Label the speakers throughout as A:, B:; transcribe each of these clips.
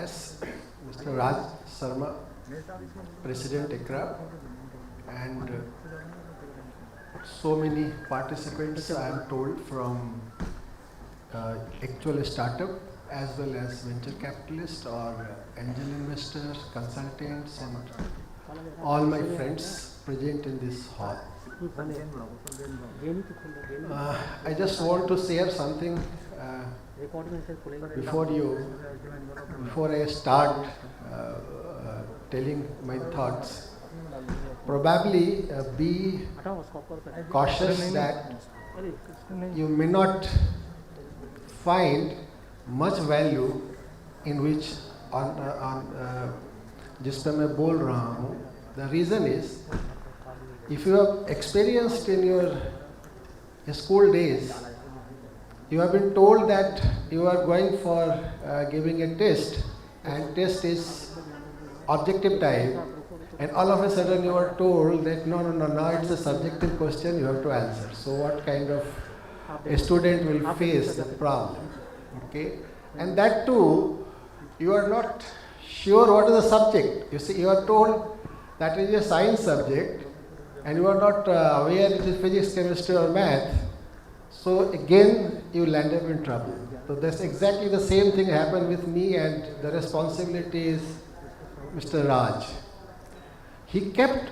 A: as Mr. Raj Sharma, President ICRA, and so many participants, I am told, from actual startup as well as venture capitalists or angel investors, consultants, and all my friends present in this hall. I just want to share something before I start telling my thoughts. Probably be cautious that you may not find much value in which जिस पे मैं बोल रहा हूँ. The reason is, if you have experienced in your school days, you have been told that you are going for giving a test, and test is objective type, and all of a sudden you are told that no, it's a subjective question, you have to answer. So what kind of a student will face the problem? Okay, and that too, you are not sure what is the subject. You see, you are told that it is a science subject, and you are not aware it is physics, chemistry, or math. So again, you land up in trouble. So that's exactly the same thing happened with me, and the responsibility is Mr. Raj. He kept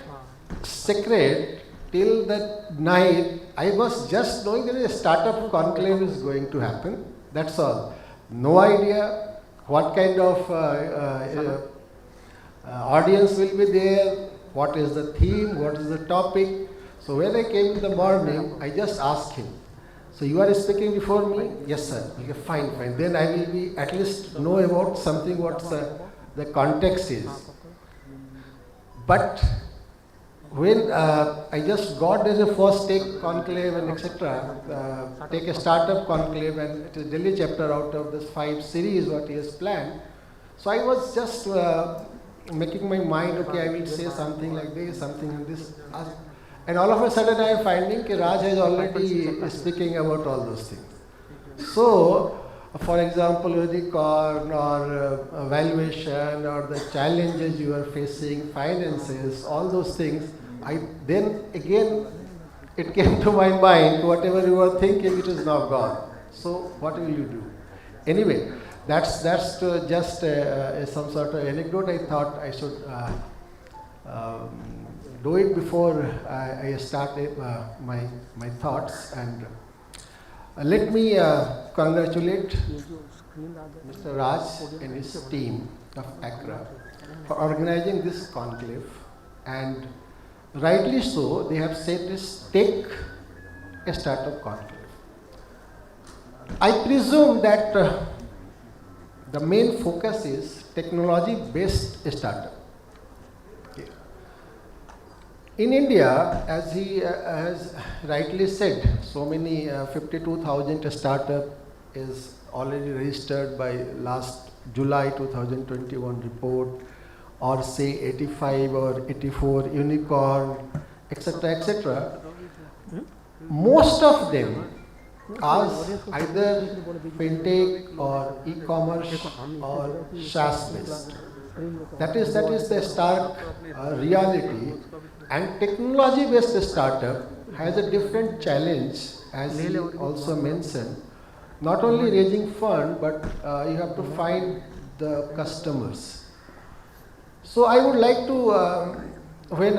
A: secret till that night. I was just knowing that a startup conclave is going to happen. That's all. No idea what kind of audience will be there, what is the theme, what is the topic. So when I came in the morning, I just asked him, so you are speaking before me? Yes, sir. Okay, fine. Then I will be at least know about something what the context is. But when I just got as a first take conclave and etc., take a startup conclave, and it is Delhi chapter out of this 5 series what he has planned. So I was just making my mind, okay, I will say something like this, something like this. And all of a sudden I am finding that Raj is already speaking about all those things. So, for example, unicorn or valuation or the challenges you are facing, finances, all those things, then again it came to my mind, whatever you were thinking, it is now gone. So what will you do? Anyway, that's just some sort of anecdote. I thought I should do it before I start my thoughts. And let me congratulate Mr. Raj and his team of ACRA for organizing this conclave. And rightly so, they have said this, take a startup conclave. I presume that the main focus is technology-based startup. Okay. In India, as he has rightly said, so many 52,000 startup is already registered by last July 2021 report, or say 85 or 84 unicorn, etc., etc. Most of them are either fintech or e-commerce or SaaS based. That is the stark reality. And technology based startup has a different challenge, as he also mentioned. Not only raising fund, but you have to find the customers. So I would like to, when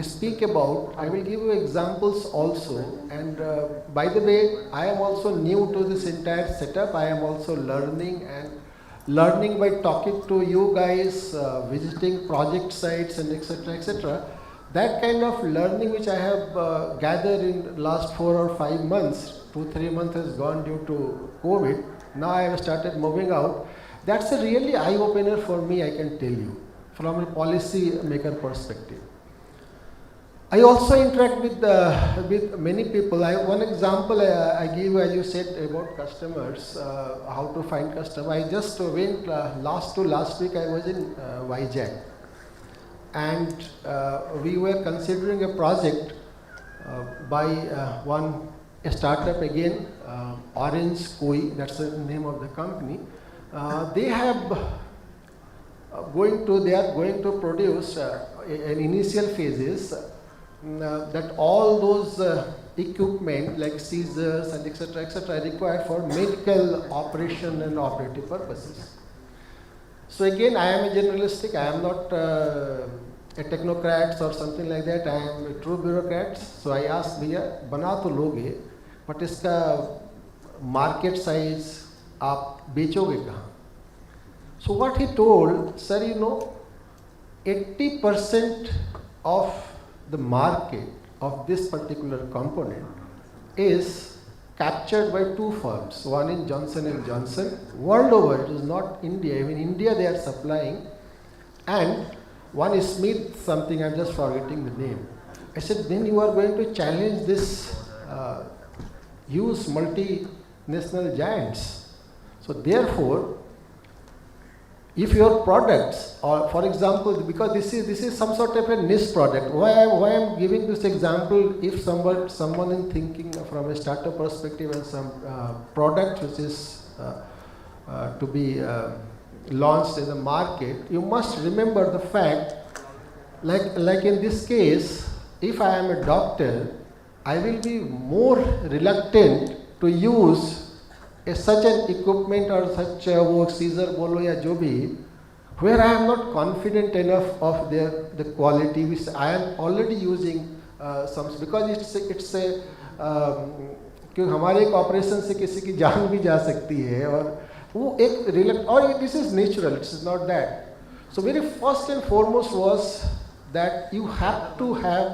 A: speak about, I will give you examples also. And by the way, I am also new to this entire setup. I am also learning by talking to you guys, visiting project sites, and etc., etc. That kind of learning which I have gathered in last 4 or 5 months, 2-3 months has gone due to COVID. Now I have started moving out. That's a really eye-opener for me, I can tell you, from a policy maker perspective. I also interact with many people. One example I give, as you said about customers, how to find customer. I just went last week. I was in Vizag, and we were considering a project by one startup again, Orange Koi. That's the name of the company. they are going to produce in initial phases that all those equipment like scissors and etc. required for medical operation and operative purposes. So again, I am a generalistic. I am not a technocrat or something like that. I am a true bureaucrat. So I asked, भैया बना तो लोगे, but इसका market size आप बेचोगे कहाँ? So what he told, sir, 80% of the market of this particular component is captured by two firms. One is Johnson & Johnson. World over, it is not India. Even India they are supplying. And one is Smith something, I'm just forgetting the name. I said, then you are going to challenge this huge multinational giants. So therefore, if your products, or for example, because this is some sort of a niche product. Why I'm giving this example? If someone is thinking from a startup perspective and some product which is to be launched in the market, you must remember the fact, like in this case, if I am a doctor, I will be more reluctant to use such an equipment or such a scissor bolo ya jo bhi, where I am not confident enough of the quality which I am already using some, because it's a क्योंकि हमारे एक operation से किसी की जान भी जा सकती है और वो एक रिलेक्ट और this is natural, it's not that. So very first and foremost was that you have to have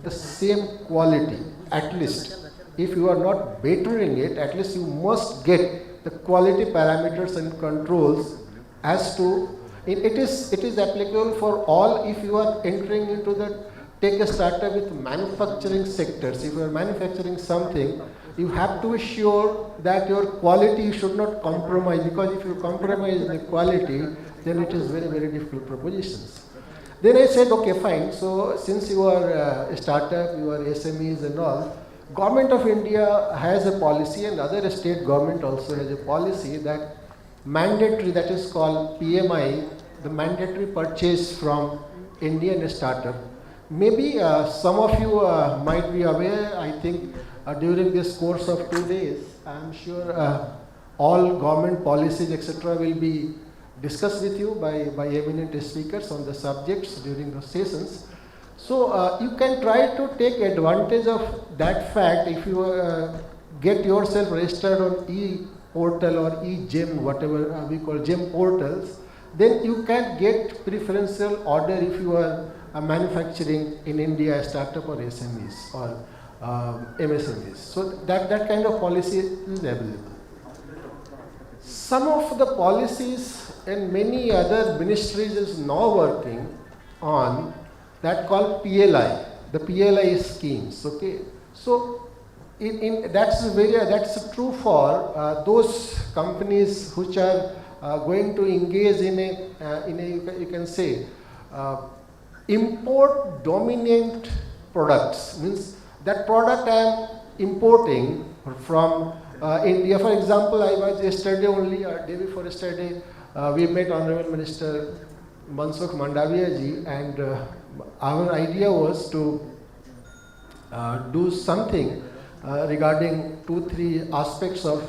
A: the same quality at least. If you are not bettering it, at least you must get the quality parameters and controls as to, it is applicable for all. If you are entering into the, take a startup with manufacturing sectors, if you are manufacturing something, you have to be sure that your quality should not compromise, because if you compromise the quality, then it is very, very difficult propositions. Then I said, okay, fine. So since you are a startup, you are SMEs and all, Government of India has a policy, and other state government also has a policy that mandatory, that is called PMI, the mandatory purchase from Indian startup. Maybe some of you might be aware, I think during this course of 2 days, I am sure all government policies etc. will be discussed with you by eminent speakers on the subjects during those sessions. So you can try to take advantage of that fact. If you get yourself registered on e-portal or e-GEM, whatever we call GEM portals, then you can get preferential order if you are manufacturing in India, startup or SMEs or MSMEs. So that kind of policy is available. Some of the policies and many other ministries is now working on that called PLI, the PLI schemes. Okay, so that's true for those companies which are going to engage in a you can say import dominant products. Means that product I am importing from India. For example, I was yesterday only, day before yesterday, we met Honorable Minister Mansukh Mandavia ji, and our idea was to do something regarding 2-3 aspects of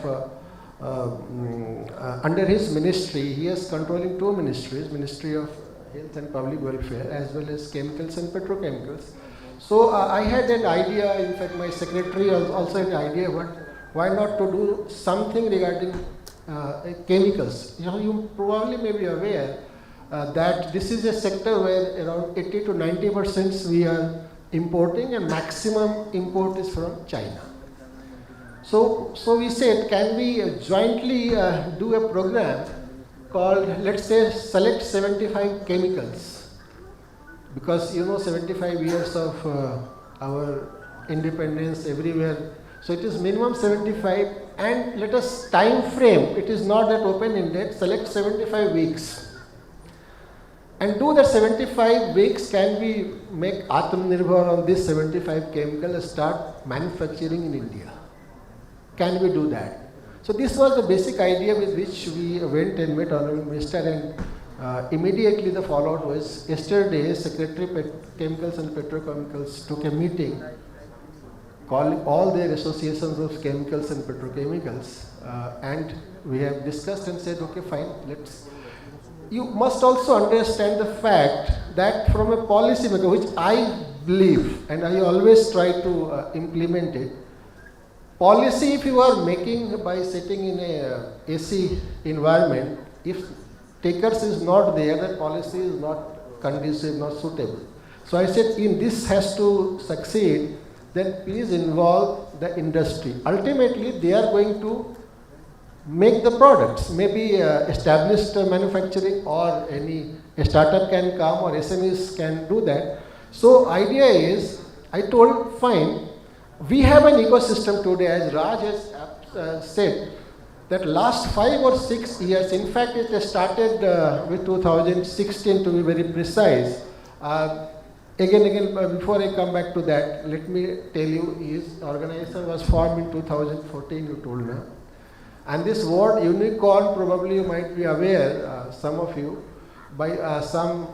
A: under his ministry. He is controlling 2 ministries, Ministry of Health and Public Welfare as well as Chemicals and Petrochemicals. So I had an idea, in fact my secretary also had an idea, why not to do something regarding chemicals. You probably may be aware that this is a sector where around 80 to 90% we are importing, and maximum import is from China. So we said, can we jointly do a program called, let's say, select 75 chemicals, because 75 years of our independence everywhere. So it is minimum 75, and let us time frame. It is not that open-ended. Select 75 weeks, and do that 75 weeks. Can we make Atmanirbhar on this 75 chemical and start manufacturing in India? Can we do that? So this was the basic idea with which we went and met Honorable Minister, and immediately the fallout was yesterday Secretary Chemicals and Petrochemicals took a meeting calling all their associations of chemicals and petrochemicals, and we have discussed and said, okay, fine, let's. You must also understand the fact that from a policy maker, which I believe and I always try to implement it, policy if you are making by sitting in a AC environment, if takers is not there, that policy is not conducive, not suitable. So I said, in this has to succeed, then please involve the industry. Ultimately, they are going to make the products. Maybe established manufacturing or any startup can come or SMEs can do that. So idea is, I told, fine, we have an ecosystem today, as Raj has said, that last 5 or 6 years, in fact it started with 2016 to be very precise. Again, before I come back to that, let me tell you, his organization was formed in 2014, you told me. And this word unicorn, probably you might be aware, some of you, by some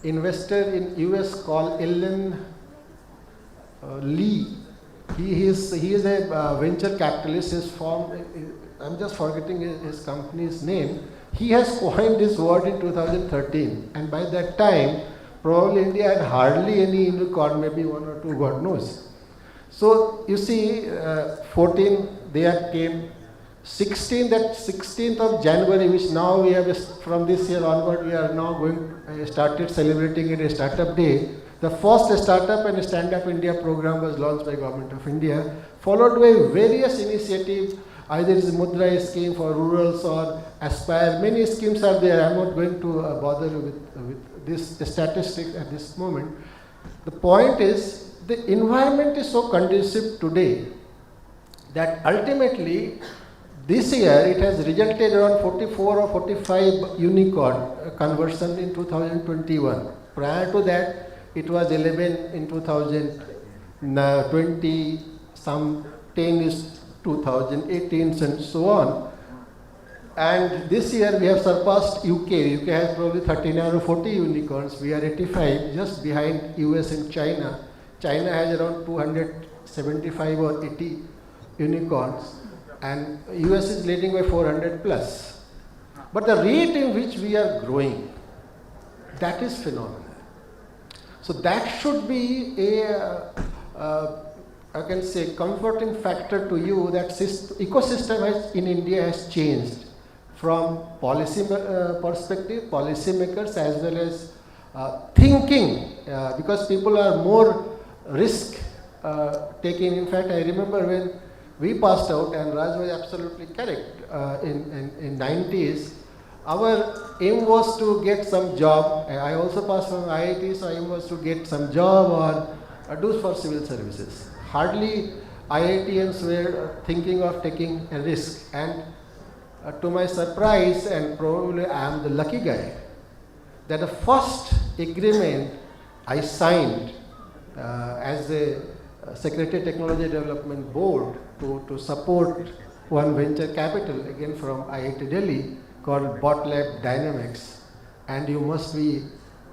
A: investor in US called Ellen Lee. He is a venture capitalist. His formed, I'm just forgetting his company's name. He has coined this word in 2013, and by that time, probably India had hardly any unicorn, maybe 1 or 2, God knows. So you see, 14 there came, 16, that 16th of January, which now we have from this year onward, we are now going started celebrating it as Startup Day. The first Startup and Stand Up India program was launched by Government of India, followed by various initiatives. Either it is Mudra scheme for rurals or Aspire. Many schemes are there. I am not going to bother with this statistics at this moment. The point is, the environment is so conducive today that ultimately this year it has resulted around 44 or 45 unicorn conversion in 2021. Prior to that, it was 11 in 2020, some 10 is 2018 and so on. And this year we have surpassed UK. UK has probably 39 or 40 unicorns. We are 85, just behind US and China. China has around 275 or 80 unicorns. And US is leading by 400 plus. But the rate in which we are growing, that is phenomenal. So that should be a, I can say, comforting factor to you that ecosystem in India has changed from policy perspective, policymakers as well as thinking, because people are more risk taking. In fact, I remember when we passed out, and Raj was absolutely correct, in 90s, our aim was to get some job. I also passed from IIT, so aim was to get some job or do for civil services. Hardly IITians were thinking of taking a risk, and to my surprise, and probably I am the lucky guy, that the first agreement I signed as the Secretary Technology Development Board to support one venture capital, again from IIT Delhi, called BotLab Dynamics. And you must be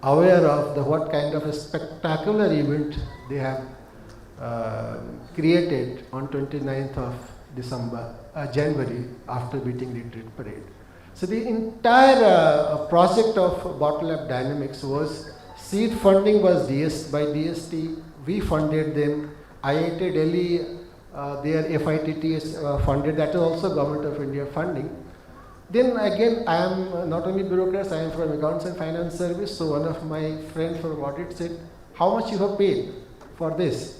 A: aware of what kind of a spectacular event they have created on 29th of January after beating retreat parade. So the entire project of BotLab Dynamics was, seed funding was by DST, we funded them, IIT Delhi, their FITTS funded, that is also Government of India funding. Then again, I am not only bureaucrats, I am from Accounts and Finance Service, so one of my friends from audit said, how much you have paid for this?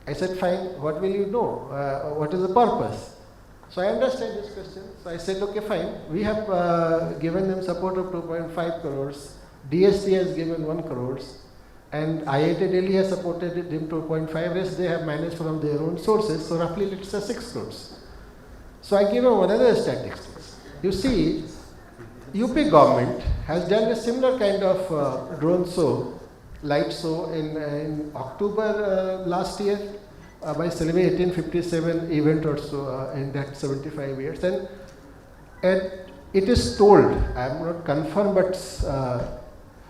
A: I said, fine, what will you know? What is the purpose? So I understand this question. So I said, okay, fine. We have given them support of 2.5 crores. DST has given 1 crores. And IIT Delhi has supported them 2.5. Rest they have managed from their own sources. So roughly, let's say 6 crores. So I give them another statistics. You see, UP government has done a similar kind of drone show, light show in October last year. by celebrating 1857 event or so in that 75 years. And it is told, I am not confirmed, but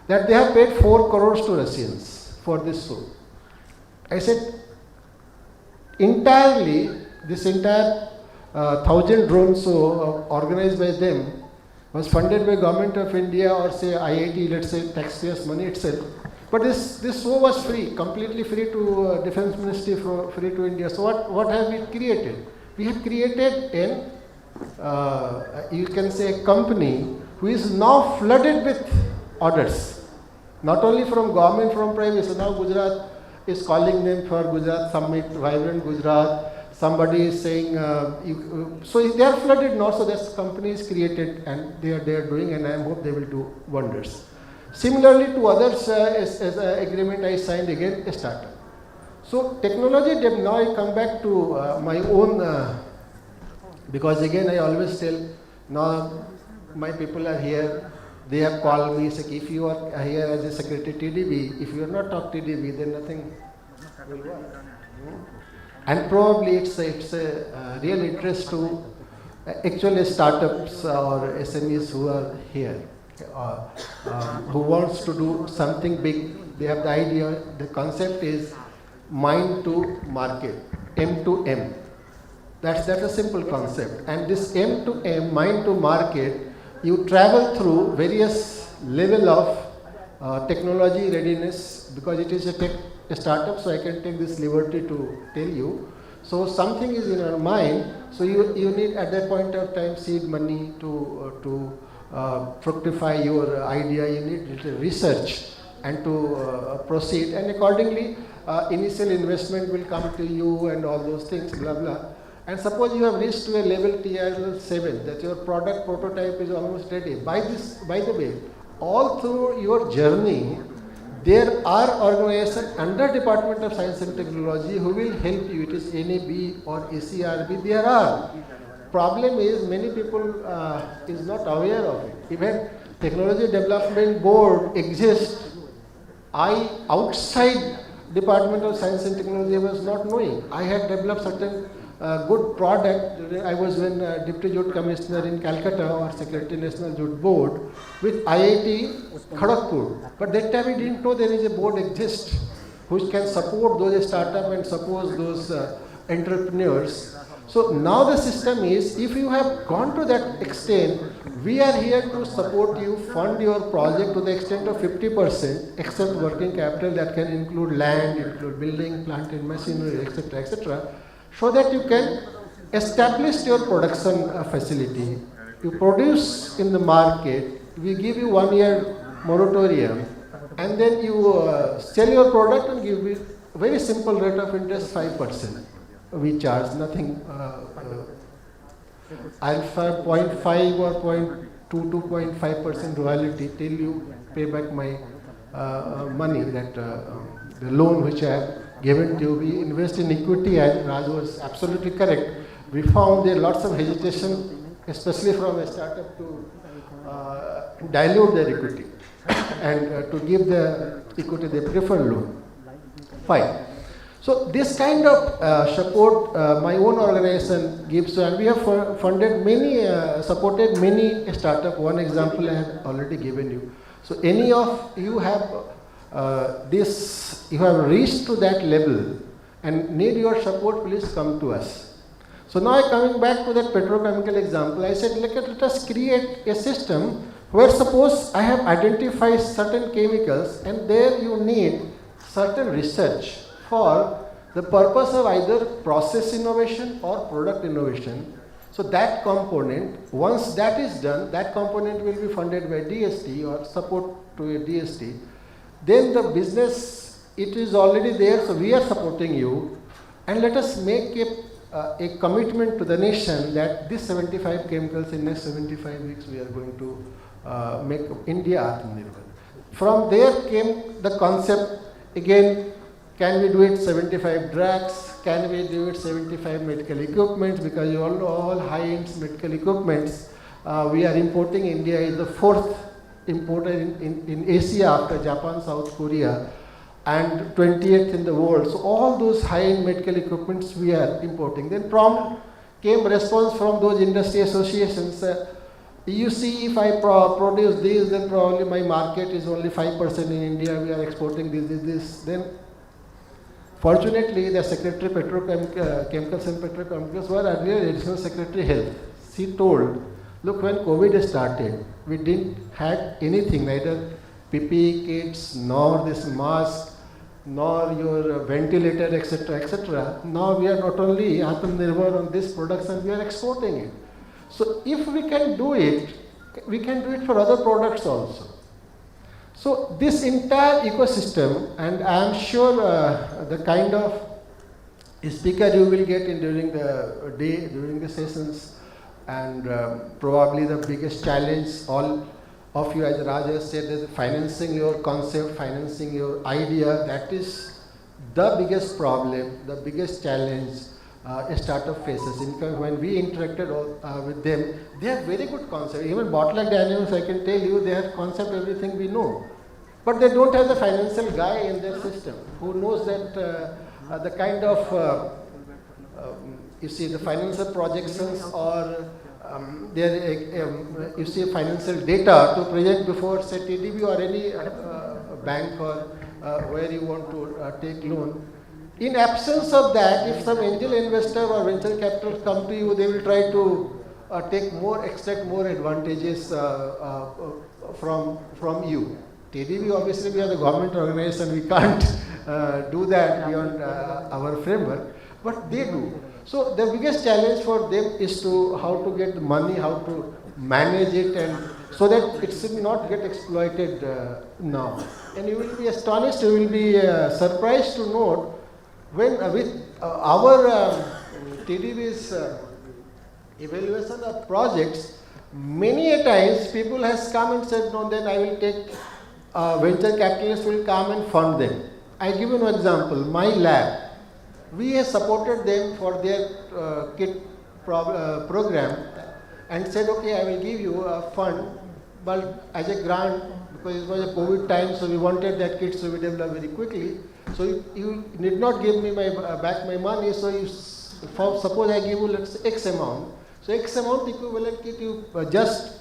A: that they have paid 4 crores to Russians for this show. I said, entirely, this entire 1,000 drone show organized by them was funded by Government of India or say IIT, let's say taxpayers' money itself. But this show was free, completely free to Defense Ministry, free to India. So what have we created? We have created you can say a company who is now flooded with orders, not only from government, from private. So now Gujarat is calling them for Gujarat Summit, Vibrant Gujarat. Somebody is saying, so they are flooded now, so this company is created and they are doing, and I hope they will do wonders. Similarly to others, as an agreement I signed again, a startup. So technology, now I come back to my own, because again I always tell, now my people are here, they have called me, say, if you are here as a secretary TDB, if you are not talk TDB, then nothing will work. And probably it's a real interest to actually startups or SMEs who are here, who wants to do something big. They have the idea, the concept is mind to market, M to M. That's a simple concept. And this M to M, mind to market, you travel through various level of technology readiness, because it is a startup, so I can take this liberty to tell you. So something is in your mind, so you need at that point of time seed money to fructify your idea. You need research and to proceed, and accordingly initial investment will come to you and all those things, blah blah. And suppose you have reached to a level TR7, that your product prototype is almost ready. By the way, all through your journey, there are organizations under Department of Science and Technology who will help you. It is NAB or ACRB, there are. Problem is many people is not aware of it. Even Technology Development Board exists. Outside Department of Science and Technology, I was not knowing. I had developed certain good product. I was when Deputy Jute Commissioner in Calcutta or Secretary National Jute Board with IIT Kharagpur. But that time we didn't know there is a board exists which can support those startups and support those entrepreneurs. So now the system is, if you have gone to that extent, we are here to support you, fund your project to the extent of 50%, except working capital that can include land, include building, plant and machinery, etc., etc., so that you can establish your production facility. You produce in the market, we give you 1 year moratorium, and then you sell your product and give you very simple rate of interest, 5%. We charge nothing, alpha 0.5 or 0.2 to 0.5% royalty till you pay back my money, that the loan which I have given to you. We invest in equity, and Raj was absolutely correct. We found there lots of hesitation, especially from a startup, to dilute their equity and to give the equity they prefer loan. Fine. So this kind of support my own organization gives, and we have funded many, supported many startups. One example I have already given you. So any of you have you have reached to that level and need your support, please come to us. So now coming back to that petrochemical example, I said let us create a system where suppose I have identified certain chemicals and there you need certain research for the purpose of either process innovation or product innovation. So that component, once that is done, that component will be funded by DST or support to a DST. Then the business, it is already there, so we are supporting you, and let us make a commitment to the nation that these 75 chemicals in next 75 weeks we are going to make India Atmanirbhar. From there came the concept again, can we do it 75 drugs, can we do it 75 medical equipments, because you all know all high-end medical equipments we are importing. India is the 4th importer in Asia after Japan, South Korea. and 20th in the world. So all those high-end medical equipments we are importing. Then prompt came response from those industry associations. You see, if I produce this, then probably my market is only 5% in India. We are exporting this. Then, fortunately, the Secretary Chemicals and Petrochemicals were earlier Additional Secretary Health. She told, look, when COVID started, we didn't have anything, neither PPE kits, nor this mask, nor your ventilator, etc., etc. Now we are not only Atmanirbhar on this products and we are exporting it. So if we can do it, we can do it for other products also. So this entire ecosystem, and I am sure the kind of speaker you will get in during the day, during the sessions, and probably the biggest challenge all of you, as Raj has said, is financing your concept, financing your idea. That is the biggest problem, the biggest challenge a startup faces. In fact, when we interacted with them, they have very good concept. Even Bottleneck Dynamics, I can tell you, they have concept everything we know. But they don't have the financial guy in their system who knows that the kind of, you see, the financial projections or you see financial data to present before, say, TDB or any bank or where you want to take loan. In absence of that, if some angel investor or venture capital come to you, they will try to extract more advantages from you. TDB, obviously, we are the government organization, we can't do that beyond our framework, but they do. So the biggest challenge for them is to how to get the money, how to manage it, and so that it should not get exploited now. And you will be astonished, you will be surprised to note when with our TDB's evaluation of projects, many a times people has come and said, no, then I will take, venture capitalists will come and fund them. I give you an example, my lab. We have supported them for their kit program and said, okay, I will give you a fund, but as a grant, because it was a COVID time, so we wanted that kit to be developed very quickly. So you need not give me back my money, so you suppose I give you, let's say, X amount. So X amount equivalent kit you just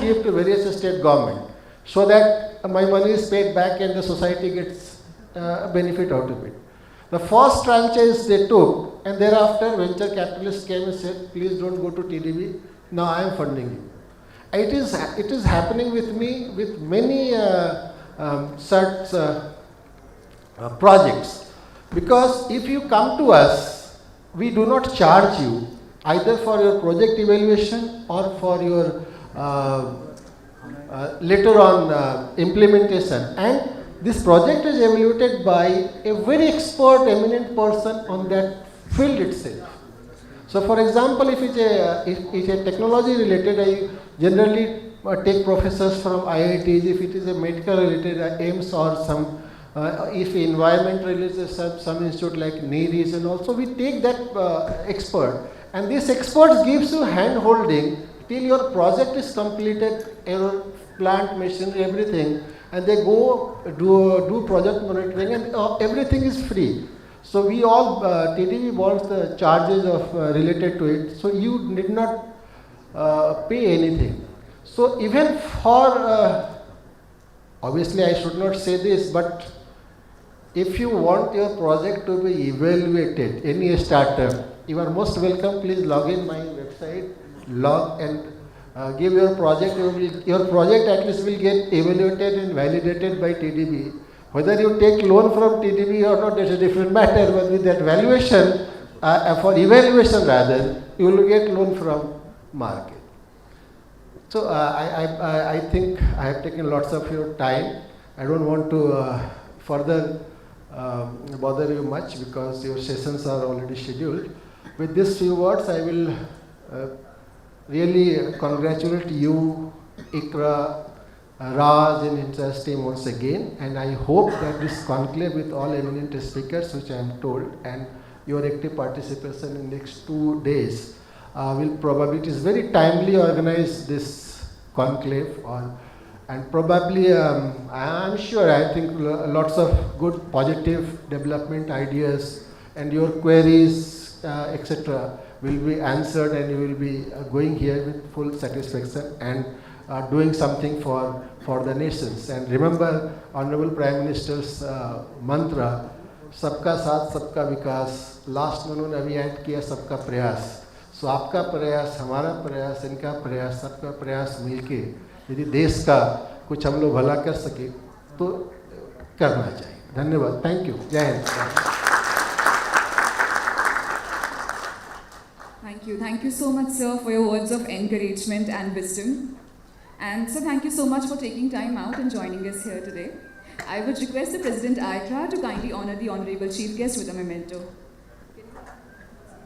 A: give to various state government, so that my money is paid back and the society gets benefit out of it. The first franchise they took, and thereafter venture capitalists came and said, please don't go to TDB, now I am funding you. It is happening with me with many such projects, because if you come to us, we do not charge you either for your project evaluation or for your later on implementation. And this project is evaluated by a very expert, eminent person on that field itself. So, for example, if it's a technology related, I generally take professors from IITs. If it is a medical related, AIIMS or some, if environment related, some institute like NEERIS, and also we take that expert. And this expert gives you hand holding till your project is completed, your plant, machinery, everything. And they go do project monitoring, and everything is free. So we all, TDB wants the charges of related to it, so you need not pay anything. So even for, obviously I should not say this, but if you want your project to be evaluated, any startup, you are most welcome. Please log in my website, log and give your project. Your project at least will get evaluated and validated by TDB. Whether you take loan from TDB or not, that's a different matter. But with that valuation, for evaluation rather, you will get loan from market. So I think I have taken lots of your time. I don't want to further bother you much because your sessions are already scheduled. With these few words, I will really congratulate you, ICRA, Raj and Interest team once again, and I hope that this conclave with all eminent speakers, which I am told, and your active participation in next 2 days will probably, it is very timely organized this conclave, or and probably I'm sure, I think lots of good positive development ideas and your queries, etc., will be answered, and you will be going here with full satisfaction and doing something for the nations. And remember Honorable Prime Minister's mantra, सबका साथ सबका विकास, last में उन्होंने अभी add किया सबका प्रयास. सो आपका प्रयास, हमारा प्रयास, इनका प्रयास, सबका प्रयास मिलके यदि देश का कुछ हम लोग भला कर सके तो करना चाहिए. धन्यवाद. Thank you. जय Hind.
B: Thank you so much, sir, for your words of encouragement and wisdom. And sir, thank you so much for taking time out and joining us here today. I would request the President ICRA to kindly honor the Honorable Chief Guest with a memento.